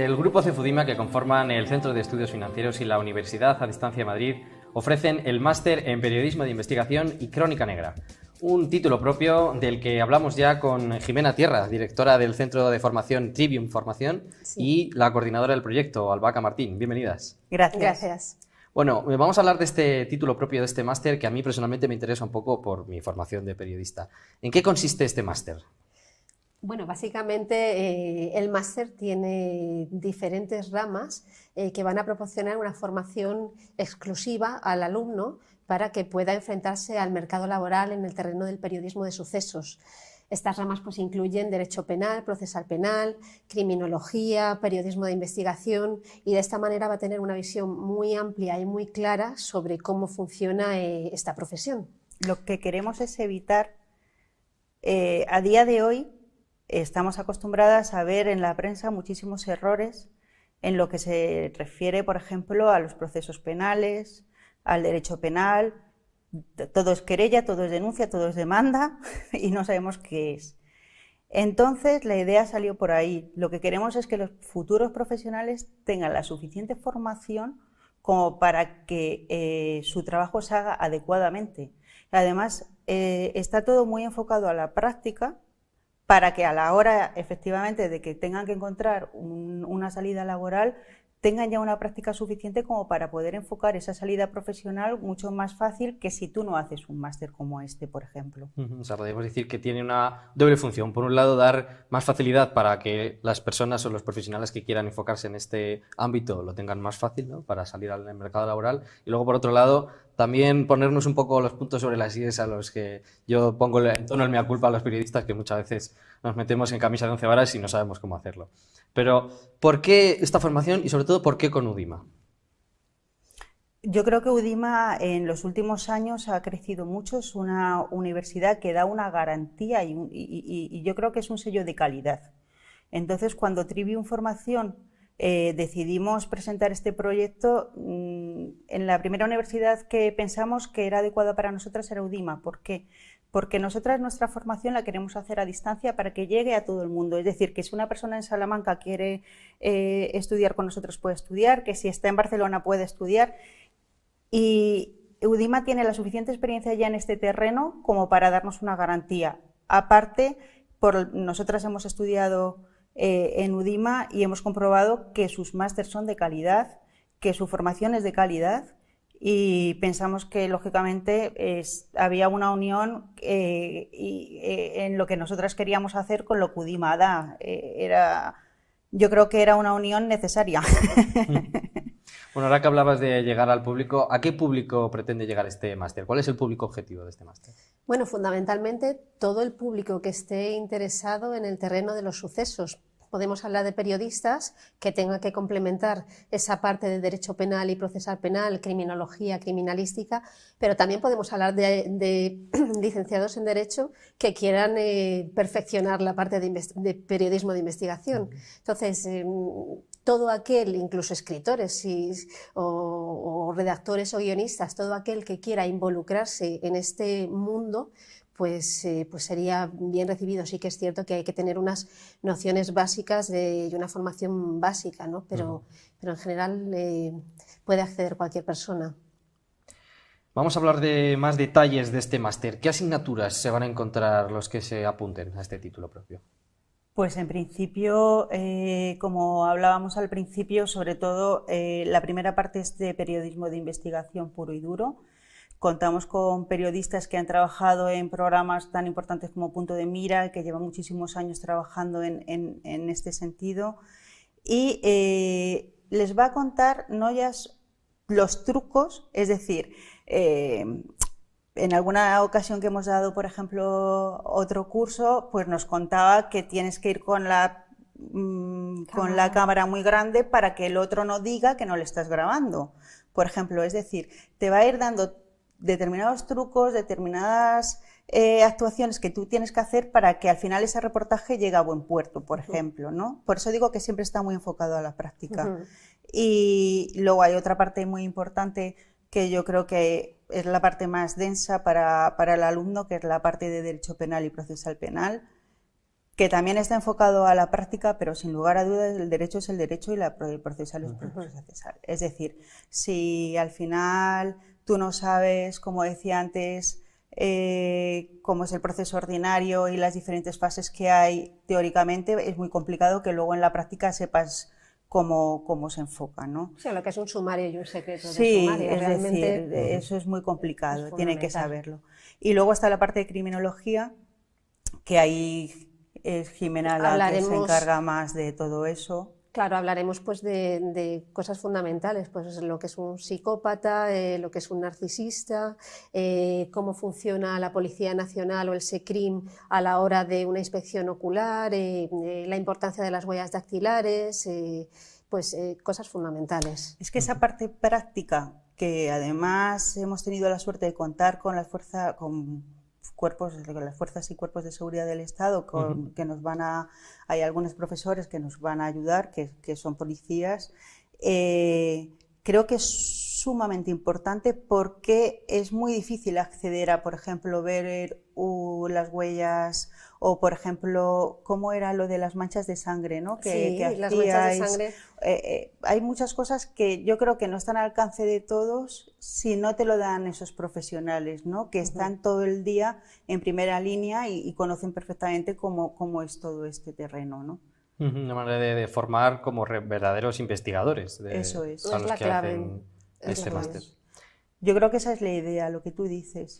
El grupo Cefudima, que conforman el Centro de Estudios Financieros y la Universidad a Distancia de Madrid, ofrecen el máster en Periodismo de Investigación y Crónica Negra, un título propio del que hablamos ya con Jimena Tierra, directora del Centro de Formación Trivium Formación, y la coordinadora del proyecto, Albaca Martín. Bienvenidas. Gracias. Bueno, vamos a hablar de este título propio de este máster que a mí personalmente me interesa un poco por mi formación de periodista. ¿En qué consiste este máster? Bueno, básicamente el máster tiene diferentes ramas que van a proporcionar una formación exclusiva al alumno para que pueda enfrentarse al mercado laboral en el terreno del periodismo de sucesos. Estas ramas pues incluyen Derecho Penal, Procesal Penal, Criminología, Periodismo de Investigación, y de esta manera va a tener una visión muy amplia y muy clara sobre cómo funciona esta profesión. Lo que queremos es evitar, a día de hoy estamos acostumbradas a ver en la prensa muchísimos errores en lo que se refiere, por ejemplo, a los procesos penales, al derecho penal. Todo es querella, todo es denuncia, todo es demanda y no sabemos qué es. Entonces la idea salió por ahí. Lo que queremos es que los futuros profesionales tengan la suficiente formación como para que su trabajo se haga adecuadamente. Además, está todo muy enfocado a la práctica para que a la hora efectivamente de que tengan que encontrar una salida laboral tengan ya una práctica suficiente como para poder enfocar esa salida profesional mucho más fácil que si tú no haces un máster como este, por ejemplo. O sea, podemos decir que tiene una doble función. Por un lado, dar más facilidad para que las personas o los profesionales que quieran enfocarse en este ámbito lo tengan más fácil, ¿no?, para salir al mercado laboral. Y luego, por otro lado, también ponernos un poco los puntos sobre las IES a los que yo pongo en tono el mea culpa a los periodistas, que muchas veces nos metemos en camisa de 11 varas y no sabemos cómo hacerlo. Pero, ¿por qué esta formación y sobre todo por qué con UDIMA? Yo creo que UDIMA en los últimos años ha crecido mucho, es una universidad que da una garantía y yo creo que es un sello de calidad. Entonces, cuando Trivium Formación decidimos presentar este proyecto, en la primera universidad que pensamos que era adecuada para nosotras era UDIMA. ¿Por qué? Porque nosotras nuestra formación la queremos hacer a distancia para que llegue a todo el mundo. Es decir, que si una persona en Salamanca quiere estudiar con nosotros puede estudiar, que si está en Barcelona puede estudiar. Y UDIMA tiene la suficiente experiencia ya en este terreno como para darnos una garantía. Aparte, nosotras hemos estudiado en UDIMA y hemos comprobado que sus másters son de calidad, que su formación es de calidad, y pensamos que lógicamente había una unión en lo que nosotras queríamos hacer con lo que UDIMA da. Yo creo que era una unión necesaria. Bueno, ahora que hablabas de llegar al público, ¿a qué público pretende llegar este máster? ¿Cuál es el público objetivo de este máster? Bueno, fundamentalmente todo el público que esté interesado en el terreno de los sucesos. Podemos hablar de periodistas que tengan que complementar esa parte de derecho penal y procesal penal, criminología, criminalística, pero también podemos hablar de licenciados en Derecho que quieran perfeccionar la parte de periodismo de investigación. Entonces, todo aquel, incluso escritores o redactores o guionistas, todo aquel que quiera involucrarse en este mundo, pues sería bien recibido. Sí que es cierto que hay que tener unas nociones básicas y una formación básica, ¿no? Pero en general puede acceder cualquier persona. Vamos a hablar de más detalles de este máster. ¿Qué asignaturas se van a encontrar los que se apunten a este título propio? Pues en principio, como hablábamos al principio, sobre todo la primera parte es de periodismo de investigación puro y duro. Contamos con periodistas que han trabajado en programas tan importantes como Punto de Mira, que llevan muchísimos años trabajando en este sentido, y les va a contar no ya los trucos, es decir, en alguna ocasión que hemos dado, por ejemplo, otro curso, pues nos contaba que tienes que ir con la cámara muy grande para que el otro no diga que no le estás grabando, por ejemplo. Es decir, te va a ir dando determinados trucos, determinadas actuaciones que tú tienes que hacer para que al final ese reportaje llegue a buen puerto, por ejemplo, ¿no? Por eso digo que siempre está muy enfocado a la práctica. Y luego hay otra parte muy importante que yo creo que es la parte más densa para el alumno, que es la parte de Derecho Penal y Procesal Penal, que también está enfocado a la práctica, pero sin lugar a dudas el derecho es el derecho y el procesal es el procesal. Es decir, si al final tú no sabes, como decía antes, cómo es el proceso ordinario y las diferentes fases que hay teóricamente, es muy complicado que luego en la práctica sepas cómo se enfoca, ¿no? O sea, lo que es un sumario y un secreto de Sí, sumario. es Realmente decir, eso es muy complicado, es tienen que fundamental. saberlo. Y luego está la parte de criminología, que ahí es Jimena la que se encarga más de todo eso. Claro, hablaremos pues de cosas fundamentales, pues lo que es un psicópata, lo que es un narcisista, cómo funciona la Policía Nacional o el SECRIM a la hora de una inspección ocular, la importancia de las huellas dactilares, cosas fundamentales. Es que esa parte práctica, que además hemos tenido la suerte de contar con las fuerzas y cuerpos de seguridad del Estado, que nos hay algunos profesores que nos van a ayudar, que son policías, creo que es sumamente importante porque es muy difícil acceder a, por ejemplo, ver las huellas o, por ejemplo, cómo era lo de las manchas de sangre, ¿no? Sí, las manchas de sangre. Hay muchas cosas que yo creo que no están al alcance de todos si no te lo dan esos profesionales, ¿no? Que están todo el día en primera línea y conocen perfectamente cómo es todo este terreno, ¿no? Una manera de formar como verdaderos investigadores. Eso es. A los la que clave. hacen este máster. Yo creo que esa es la idea, lo que tú dices.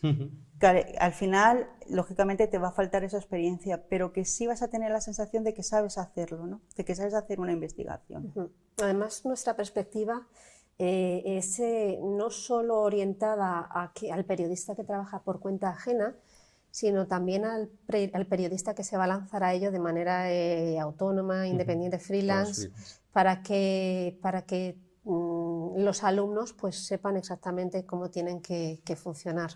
Que al final, lógicamente, te va a faltar esa experiencia, pero que sí vas a tener la sensación de que sabes hacerlo, ¿no? De que sabes hacer una investigación. Además, nuestra perspectiva es no solo orientada al periodista que trabaja por cuenta ajena, sino también al periodista que se va a lanzar a ello de manera autónoma, independiente, freelance, para que los alumnos pues sepan exactamente cómo tienen que funcionar.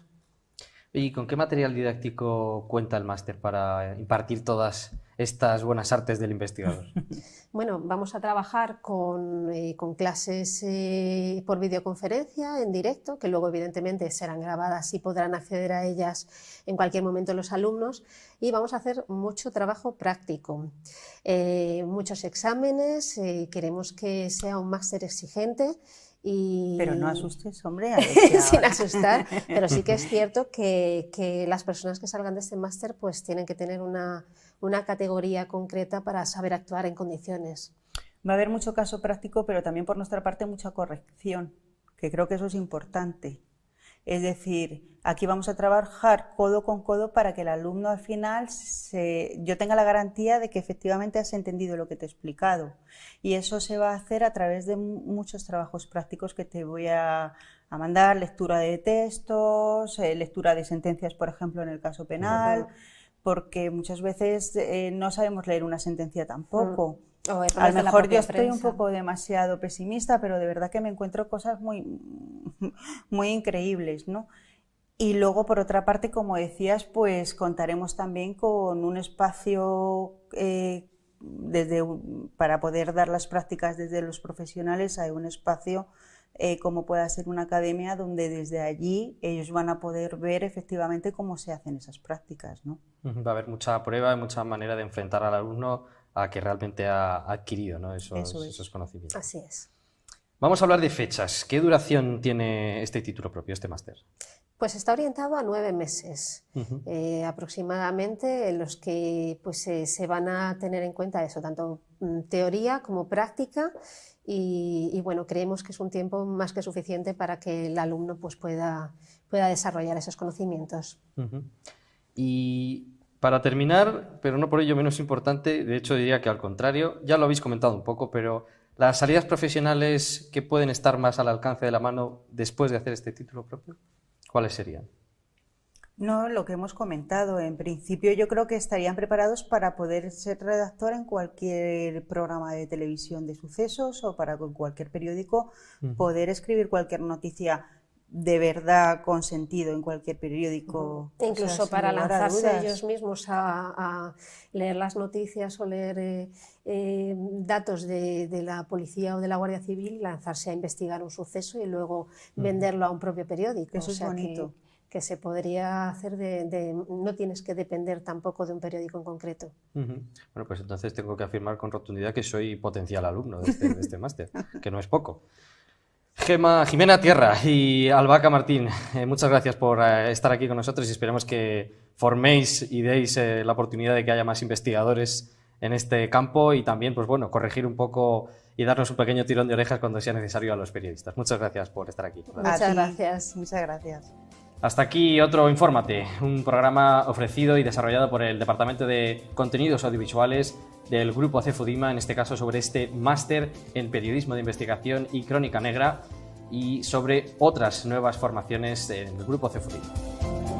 ¿Y con qué material didáctico cuenta el máster para impartir todas estas buenas artes del investigador? Bueno, vamos a trabajar con clases por videoconferencia en directo, que luego evidentemente serán grabadas y podrán acceder a ellas en cualquier momento los alumnos, y vamos a hacer mucho trabajo práctico, muchos exámenes, queremos que sea un máster exigente. Pero no asustes, hombre. Sin asustar, pero sí que es cierto que las personas que salgan de este máster pues tienen que tener una categoría concreta para saber actuar en condiciones. Va a haber mucho caso práctico, pero también por nuestra parte mucha corrección, que creo que eso es importante. Es decir, aquí vamos a trabajar codo con codo para que el alumno al final yo tenga la garantía de que efectivamente has entendido lo que te he explicado. Y eso se va a hacer a través de muchos trabajos prácticos que te voy a mandar, lectura de textos, lectura de sentencias, por ejemplo, en el caso penal, porque muchas veces no sabemos leer una sentencia tampoco. A lo mejor yo estoy un poco demasiado pesimista, pero de verdad que me encuentro cosas muy increíbles, ¿no? Y luego, por otra parte, como decías, pues contaremos también con un espacio para poder dar las prácticas desde los profesionales. Hay un espacio como pueda ser una academia donde desde allí ellos van a poder ver efectivamente cómo se hacen esas prácticas, ¿no? Va a haber mucha prueba y mucha manera de enfrentar al alumno a que realmente ha adquirido, ¿no? esos conocimientos. Así es. Vamos a hablar de fechas. ¿Qué duración tiene este título propio, este máster? Pues está orientado a 9 meses aproximadamente, en los que pues, se van a tener en cuenta eso, tanto teoría como práctica, y bueno, creemos que es un tiempo más que suficiente para que el alumno pues, pueda desarrollar esos conocimientos. Y para terminar, pero no por ello menos importante, de hecho diría que al contrario, ya lo habéis comentado un poco, pero las salidas profesionales que pueden estar más al alcance de la mano después de hacer este título propio, ¿cuáles serían? No, lo que hemos comentado. En principio yo creo que estarían preparados para poder ser redactor en cualquier programa de televisión de sucesos o para cualquier periódico, poder escribir cualquier noticia de verdad con sentido en cualquier periódico. Incluso para lanzarse ellos mismos a leer las noticias o leer datos de la policía o de la Guardia Civil, lanzarse a investigar un suceso y luego venderlo a un propio periódico. Eso es bonito. que se podría hacer no tienes que depender tampoco de un periódico en concreto. Bueno, pues entonces tengo que afirmar con rotundidad que soy potencial alumno de este máster, que no es poco. Jimena Tierra y Albaca Martín, muchas gracias por estar aquí con nosotros y esperemos que forméis y deis la oportunidad de que haya más investigadores en este campo y también, pues bueno, corregir un poco y darnos un pequeño tirón de orejas cuando sea necesario a los periodistas. Muchas gracias por estar aquí. Muchas gracias. Muchas gracias. Hasta aquí otro Infórmate, un programa ofrecido y desarrollado por el Departamento de Contenidos Audiovisuales del Grupo Cefudima, en este caso sobre este máster en Periodismo de Investigación y Crónica Negra y sobre otras nuevas formaciones del Grupo Cefudima.